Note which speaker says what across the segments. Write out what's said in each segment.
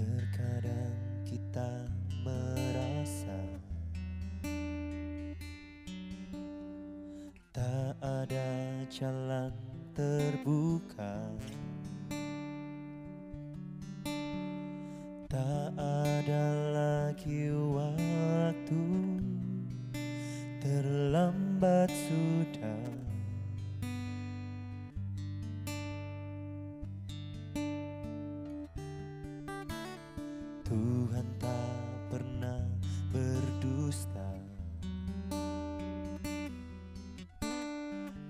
Speaker 1: Terkadang kita merasa tak ada jalan terbuka, tak ada lagi waktu, terlambat sudah. Tuhan tak pernah berdusta,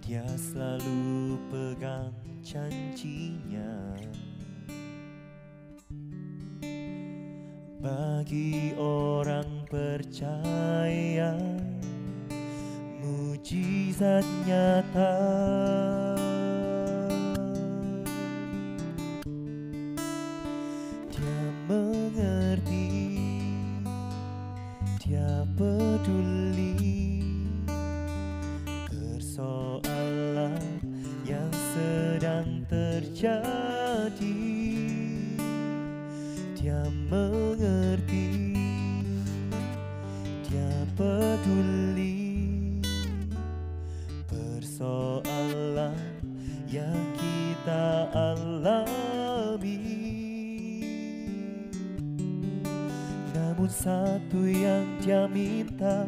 Speaker 1: Dia selalu pegang janjinya. Bagi orang percaya, mujizat nyata. Dia mengerti, Dia peduli persoalan yang sedang terjadi. Dia mengerti, Dia peduli persoalan yang kita alami. Namun satu yang Dia minta,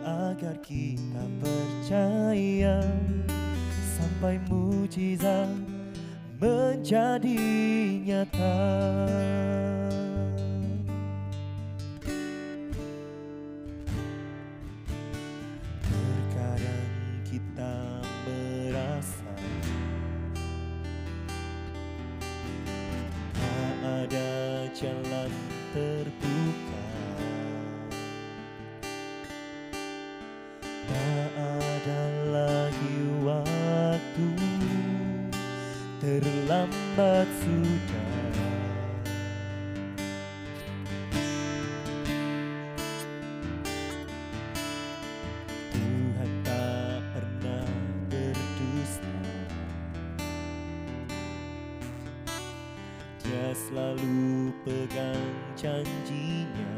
Speaker 1: agar kita percaya sampai mujizat menjadi nyata. Terkadang kita merasa tak ada jalan terbuka, tak ada lagi waktu, terlambat sudah. Tuhan tak pernah berdusta, Dia selalu pegang janjinya.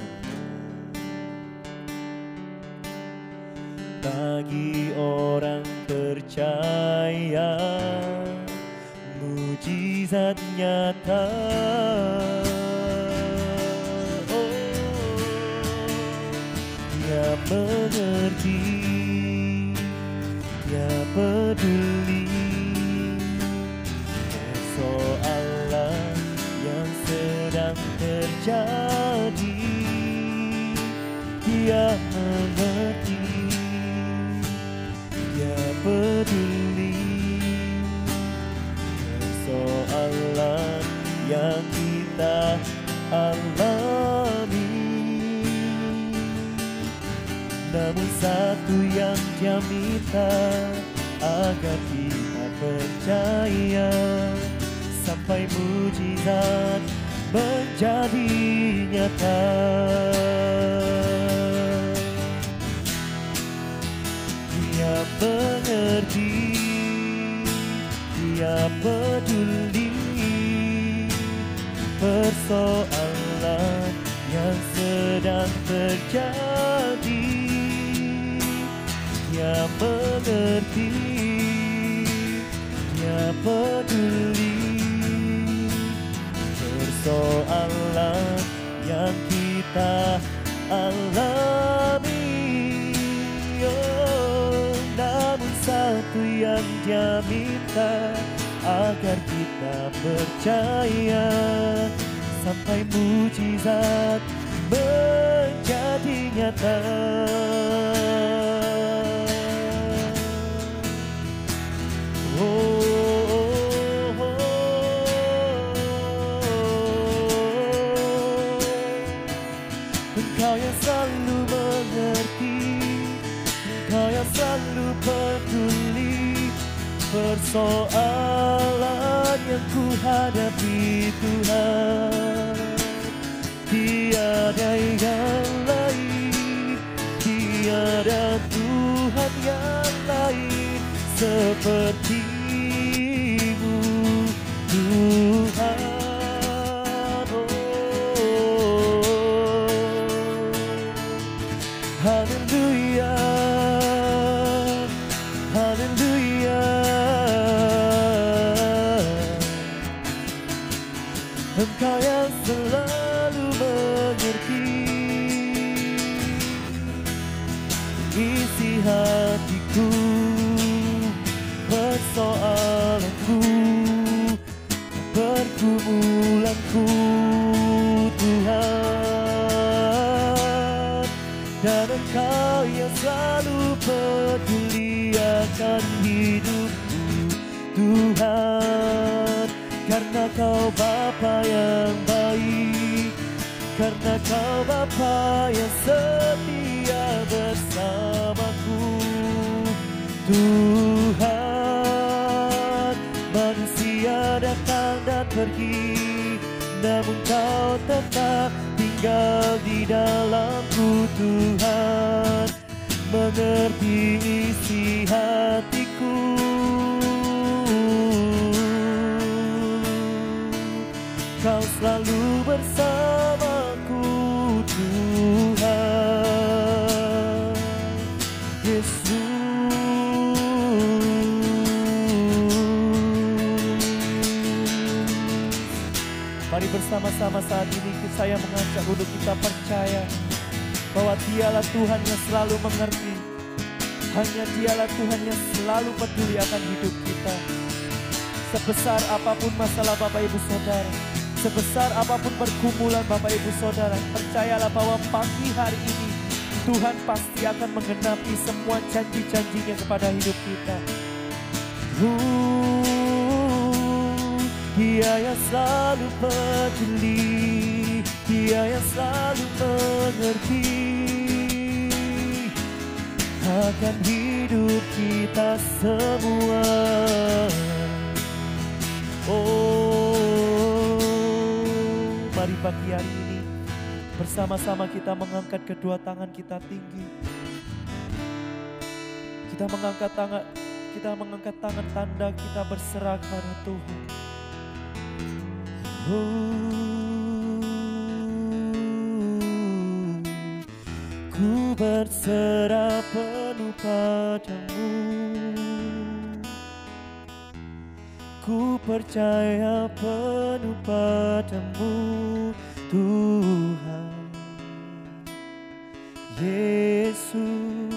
Speaker 1: Bagi orang percaya, mujizat nyata. Dia mengerti, Dia peduli persoalan yang sedang terjadi. Dia mengerti, Dia peduli persoalan yang kita alami. Namun satu yang Dia minta, agar kita percaya sampai mujizat menjadi nyata. Dia mengerti, Dia peduli persoalan yang sedang terjadi. Dia mengerti, Dia peduli persoalan yang kita alami. Namun satu yang Dia minta, agar kita percaya sampai mujizat menjadi nyata. Engkau yang selalu mengerti, Engkau yang selalu peduli persoalan yang ku hadapi, Tuhan. Tiada yang lain, tiada Tuhan yang lain seperti-Mu, Tuhan. Oh, persoalanku, pergumulanku Tuhan. Dan Engkau yang selalu peduli akan hidupku Tuhan. Karena Kau Bapa yang baik, karena Kau Bapa yang setia bersamaku Tuhan. Manusia datang dan pergi, namun Kau tetap tinggal di dalamku Tuhan. Mengerti isi hatiku, Kau selalu bersamaku Tuhan Yesus. Mari bersama-sama saat ini saya mengajak untuk kita percaya bahwa Dialah Tuhan yang selalu mengerti. Hanya Dialah Tuhan yang selalu peduli akan hidup kita. Sebesar apapun masalah Bapak Ibu Saudara, sebesar apapun pergumulan Bapak Ibu Saudara, percayalah bahwa pagi hari ini Tuhan pasti akan menggenapi semua janji-janjinya kepada hidup kita. Dia yang selalu peduli, Dia yang selalu mengerti akan hidup kita semua. Mari pagi hari ini bersama-sama kita mengangkat kedua tangan kita tinggi. Kita mengangkat tangan tanda kita berserah kepada Tuhan. Ku berserah penuh padamu, ku percaya penuh padamu Tuhan Yesus.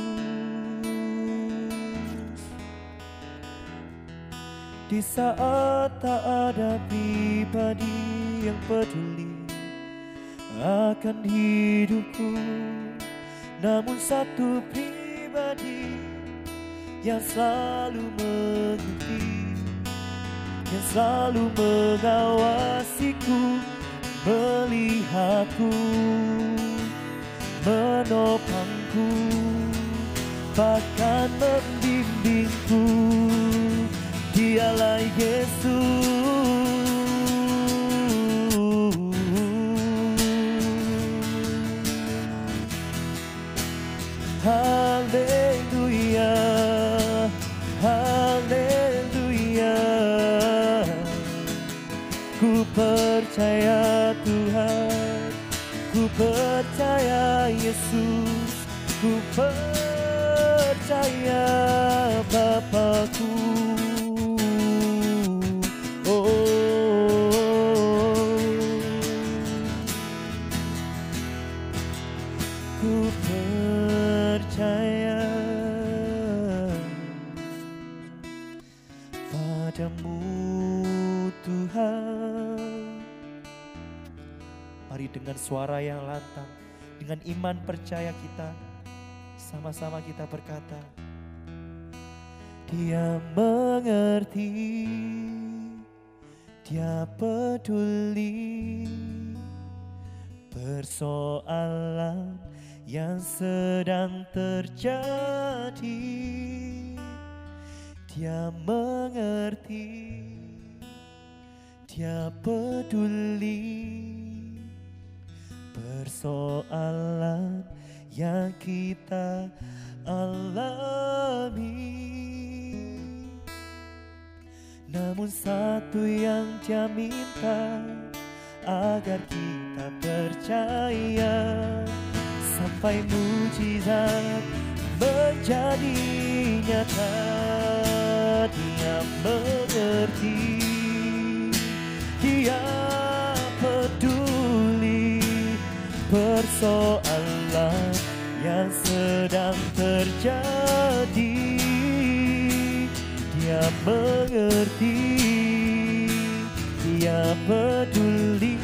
Speaker 1: Di saat tak ada pribadi yang peduli akan hidupku, namun satu pribadi yang selalu mengerti, yang selalu mengawasiku, melihatku, menopangku, bahkan membimbingku. Dialah Yesus. Haleluya, haleluya. Ku percaya Tuhan, ku percaya Yesus, ku percaya Bapakku. Ku percaya padamu Tuhan. Mari dengan suara yang lantang, dengan iman percaya kita, sama-sama kita berkata, Dia mengerti, Dia peduli persoalan yang sedang terjadi. Dia mengerti, Dia peduli persoalan yang kita alami. Namun satu yang Dia minta, agar kita percaya sampai mujizat menjadi nyata. Dia mengerti, Dia peduli persoalan yang sedang terjadi. Dia mengerti, Dia peduli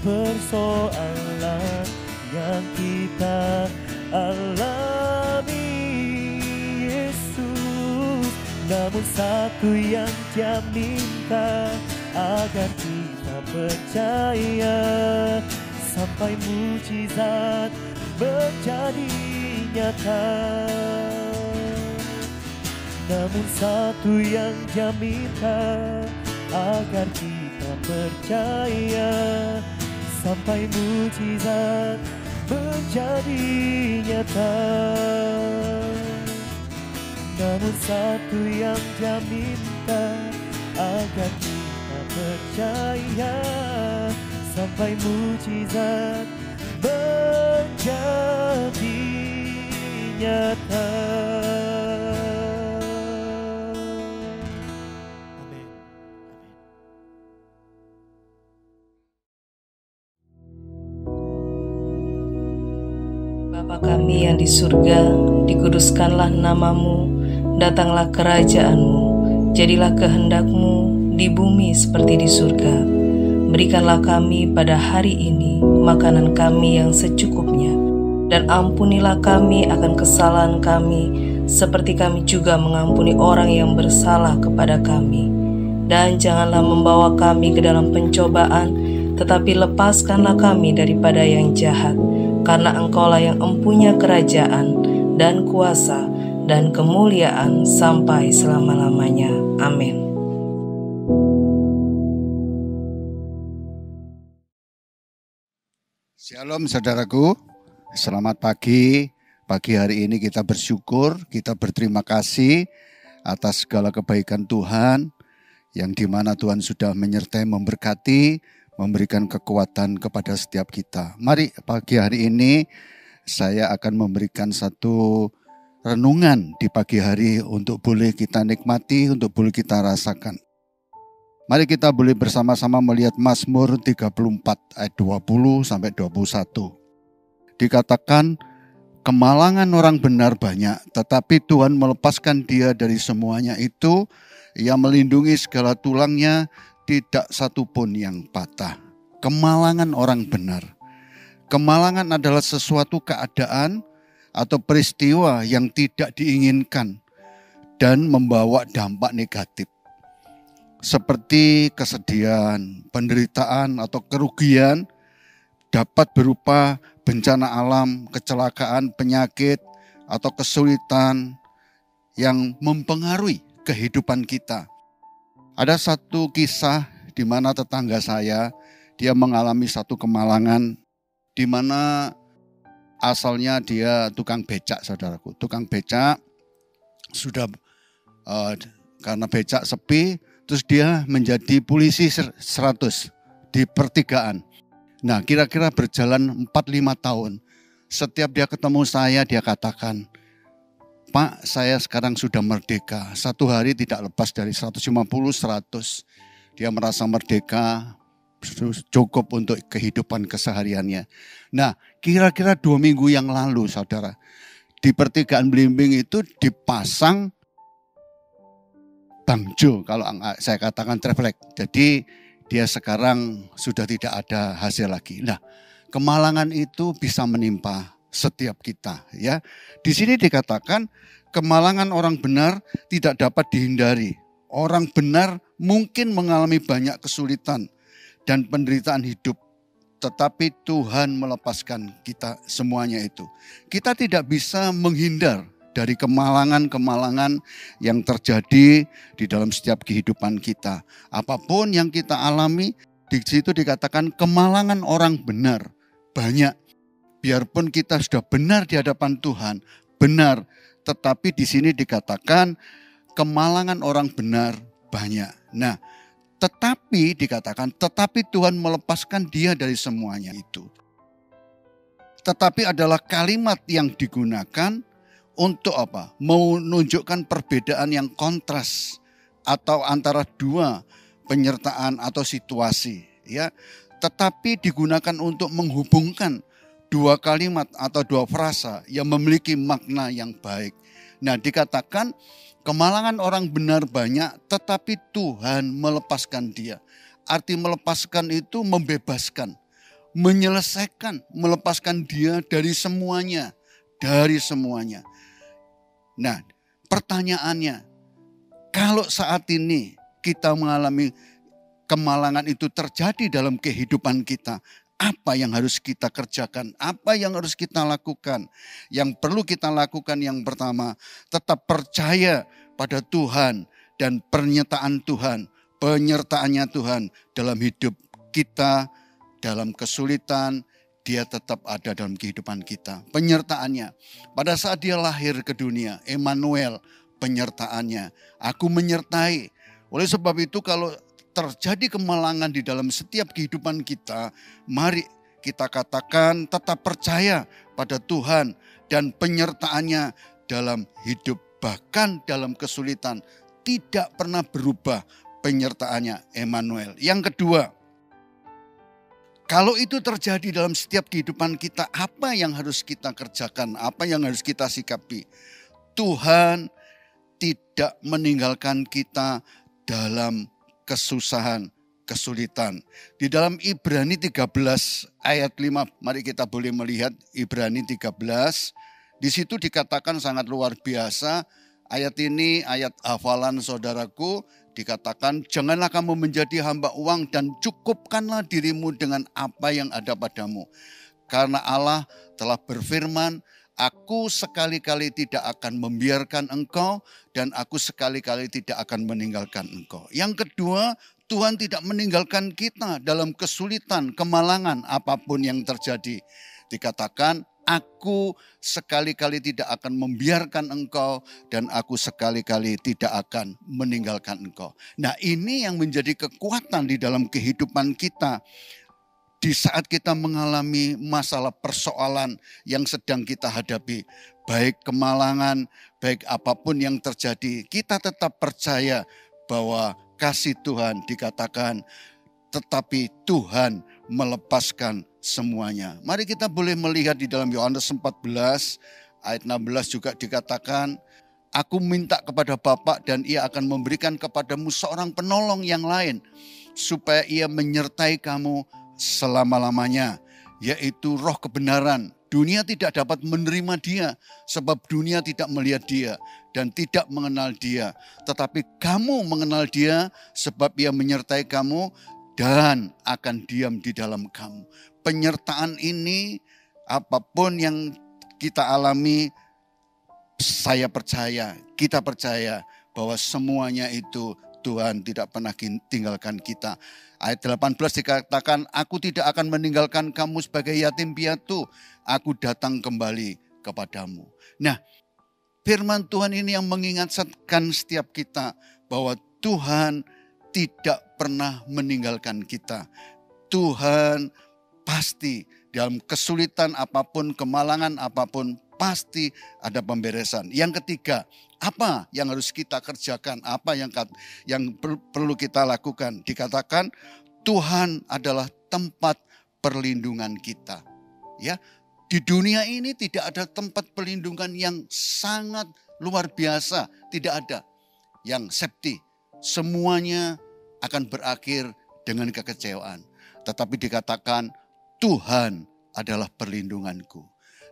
Speaker 1: persoalan yang kita alami. Yesus, namun satu yang Dia minta, agar kita percaya sampai mujizat menjadi nyata. Namun satu yang Dia minta, agar kita percaya sampai mujizat menjadi nyata. Namun satu yang Dia minta, agar kita percaya sampai mujizat menjadi nyata. Amin.
Speaker 2: Bapa kami yang di surga, dikuduskanlah namamu, datanglah kerajaan-Mu, jadilah kehendak-Mu di bumi seperti di surga. Berikanlah kami pada hari ini makanan kami yang secukupnya, dan ampunilah kami akan kesalahan kami, seperti kami juga mengampuni orang yang bersalah kepada kami. Dan janganlah membawa kami ke dalam pencobaan, tetapi lepaskanlah kami daripada yang jahat, karena Engkaulah yang empunya kerajaan dan kuasa dan kemuliaan sampai selama-lamanya. Amin.
Speaker 3: Shalom saudaraku, selamat pagi. Pagi hari ini kita bersyukur, kita berterima kasih atas segala kebaikan Tuhan, yang dimana Tuhan sudah menyertai, memberkati, memberikan kekuatan kepada setiap kita. Mari pagi hari ini saya akan memberikan satu renungan di pagi hari untuk boleh kita nikmati, untuk boleh kita rasakan. Mari kita boleh bersama-sama melihat Mazmur 34 ayat 20 sampai 21. Dikatakan, kemalangan orang benar banyak, tetapi Tuhan melepaskan dia dari semuanya itu. Ia melindungi segala tulangnya, tidak satu pun yang patah. Kemalangan orang benar. Kemalangan adalah sesuatu keadaan atau peristiwa yang tidak diinginkan dan membawa dampak negatif. Seperti kesedihan, penderitaan atau kerugian dapat berupa bencana alam, kecelakaan, penyakit atau kesulitan yang mempengaruhi kehidupan kita. Ada satu kisah di mana tetangga saya, dia mengalami satu kemalangan di mana asalnya dia tukang becak, saudaraku. Tukang becak sudah karena becak sepi, terus dia menjadi polisi 100 di pertigaan. Nah, kira-kira berjalan 4-5 tahun. Setiap dia ketemu saya, dia katakan, Pak, saya sekarang sudah merdeka. Satu hari tidak lepas dari 150-100. Dia merasa merdeka, cukup untuk kehidupan kesehariannya. Nah, kira-kira 2 minggu yang lalu, saudara, di pertigaan Blimbing itu dipasang bangjo, kalau saya katakan treflek. Jadi dia sekarang sudah tidak ada hasil lagi. Nah, kemalangan itu bisa menimpa setiap kita, ya. Di sini dikatakan kemalangan orang benar tidak dapat dihindari. Orang benar mungkin mengalami banyak kesulitan dan penderitaan hidup, tetapi Tuhan melepaskan kita semuanya itu. Kita tidak bisa menghindar dari kemalangan-kemalangan yang terjadi di dalam setiap kehidupan kita. Apapun yang kita alami, di situ dikatakan kemalangan orang benar banyak. Biarpun kita sudah benar di hadapan Tuhan, benar, tetapi di sini dikatakan kemalangan orang benar banyak. Nah, tetapi dikatakan, tetapi Tuhan melepaskan dia dari semuanya itu. Tetapi adalah kalimat yang digunakan untuk apa? Menunjukkan perbedaan yang kontras atau antara dua penyertaan atau situasi, ya. Tetapi digunakan untuk menghubungkan dua kalimat atau dua frasa yang memiliki makna yang baik. Nah, dikatakan kemalangan orang benar banyak, tetapi Tuhan melepaskan dia. Arti melepaskan itu membebaskan, menyelesaikan, melepaskan dia dari semuanya. Dari semuanya. Nah, pertanyaannya, kalau saat ini kita mengalami kemalangan itu terjadi dalam kehidupan kita, apa yang harus kita kerjakan? Apa yang harus kita lakukan? Yang perlu kita lakukan yang pertama, tetap percaya pada Tuhan dan pernyataan Tuhan, penyertaannya Tuhan dalam hidup kita, dalam kesulitan, dia tetap ada dalam kehidupan kita. Penyertaannya, pada saat dia lahir ke dunia, Emmanuel, penyertaannya, aku menyertai. Oleh sebab itu kalau terjadi kemalangan di dalam setiap kehidupan kita, mari kita katakan tetap percaya pada Tuhan dan penyertaannya dalam hidup, bahkan dalam kesulitan, tidak pernah berubah penyertaannya Emmanuel. Yang kedua, kalau itu terjadi dalam setiap kehidupan kita, apa yang harus kita kerjakan, apa yang harus kita sikapi? Tuhan tidak meninggalkan kita dalam kesusahan, kesulitan. Di dalam Ibrani 13 ayat 5, mari kita boleh melihat Ibrani 13. Di situ dikatakan sangat luar biasa. Ayat ini ayat hafalan saudaraku, dikatakan janganlah kamu menjadi hamba uang dan cukupkanlah dirimu dengan apa yang ada padamu. Karena Allah telah berfirman, aku sekali-kali tidak akan membiarkan engkau dan aku sekali-kali tidak akan meninggalkan engkau. Yang kedua, Tuhan tidak meninggalkan kita dalam kesulitan, kemalangan apapun yang terjadi. Dikatakan, aku sekali-kali tidak akan membiarkan engkau dan aku sekali-kali tidak akan meninggalkan engkau. Nah, ini yang menjadi kekuatan di dalam kehidupan kita. Di saat kita mengalami masalah persoalan yang sedang kita hadapi, baik kemalangan, baik apapun yang terjadi, kita tetap percaya bahwa kasih Tuhan dikatakan, tetapi Tuhan melepaskan semuanya. Mari kita boleh melihat di dalam Yohanes 14 ayat 16 juga dikatakan, aku minta kepada Bapa dan ia akan memberikan kepadamu seorang penolong yang lain, supaya ia menyertai kamu selama-lamanya, yaitu roh kebenaran. Dunia tidak dapat menerima dia, sebab dunia tidak melihat dia dan tidak mengenal dia. Tetapi kamu mengenal dia, sebab ia menyertai kamu dan akan diam di dalam kamu. Penyertaan ini, apapun yang kita alami, saya percaya, kita percaya bahwa semuanya itu Tuhan tidak pernah tinggalkan kita. Ayat 18 dikatakan, aku tidak akan meninggalkan kamu sebagai yatim piatu. Aku datang kembali kepadamu. Nah, firman Tuhan ini yang mengingatkan setiap kita bahwa Tuhan tidak pernah meninggalkan kita. Tuhan pasti dalam kesulitan apapun, kemalangan apapun, pasti ada pemberesan. Yang ketiga, apa yang harus kita kerjakan? Apa yang perlu kita lakukan? Dikatakan Tuhan adalah tempat perlindungan kita. Ya, di dunia ini tidak ada tempat perlindungan yang sangat luar biasa, tidak ada yang safety. Semuanya akan berakhir dengan kekecewaan. Tetapi dikatakan Tuhan adalah perlindunganku.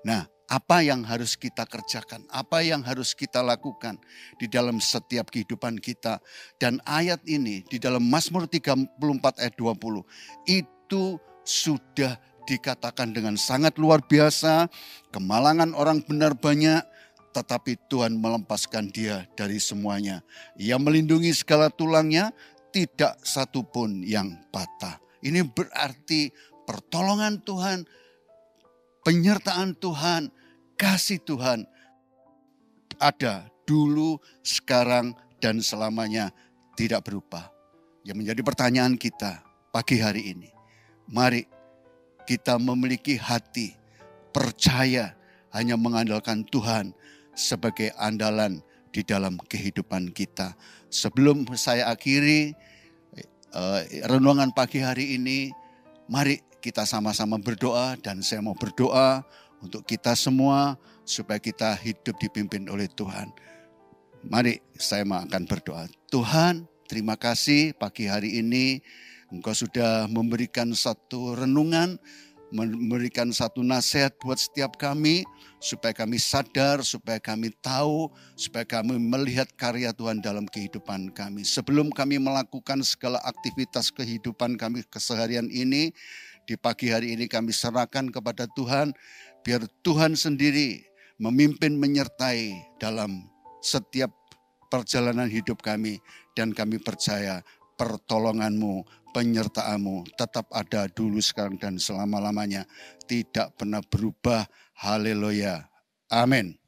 Speaker 3: Nah, apa yang harus kita kerjakan? Apa yang harus kita lakukan di dalam setiap kehidupan kita? Dan ayat ini di dalam Mazmur 34 ayat 20 itu sudah dikatakan dengan sangat luar biasa. Kemalangan orang benar banyak, tetapi Tuhan melepaskan dia dari semuanya. Ia melindungi segala tulangnya, tidak satu pun yang patah. Ini berarti pertolongan Tuhan, penyertaan Tuhan, kasih Tuhan ada dulu, sekarang, dan selamanya tidak berubah. Yang menjadi pertanyaan kita pagi hari ini, mari kita memiliki hati percaya hanya mengandalkan Tuhan sebagai andalan di dalam kehidupan kita. Sebelum saya akhiri renungan pagi hari ini, mari kita sama-sama berdoa, dan saya mau berdoa untuk kita semua supaya kita hidup dipimpin oleh Tuhan. Mari saya akan berdoa. Tuhan, terima kasih pagi hari ini Engkau sudah memberikan satu renungan, memberikan satu nasihat buat setiap kami, supaya kami sadar, supaya kami tahu, supaya kami melihat karya Tuhan dalam kehidupan kami. Sebelum kami melakukan segala aktivitas kehidupan kami keseharian ini, di pagi hari ini kami serahkan kepada Tuhan, biar Tuhan sendiri memimpin menyertai dalam setiap perjalanan hidup kami. Dan kami percaya pertolongan-Mu, penyertaan-Mu tetap ada dulu, sekarang, dan selama-lamanya. Tidak pernah berubah. Haleluya. Amin.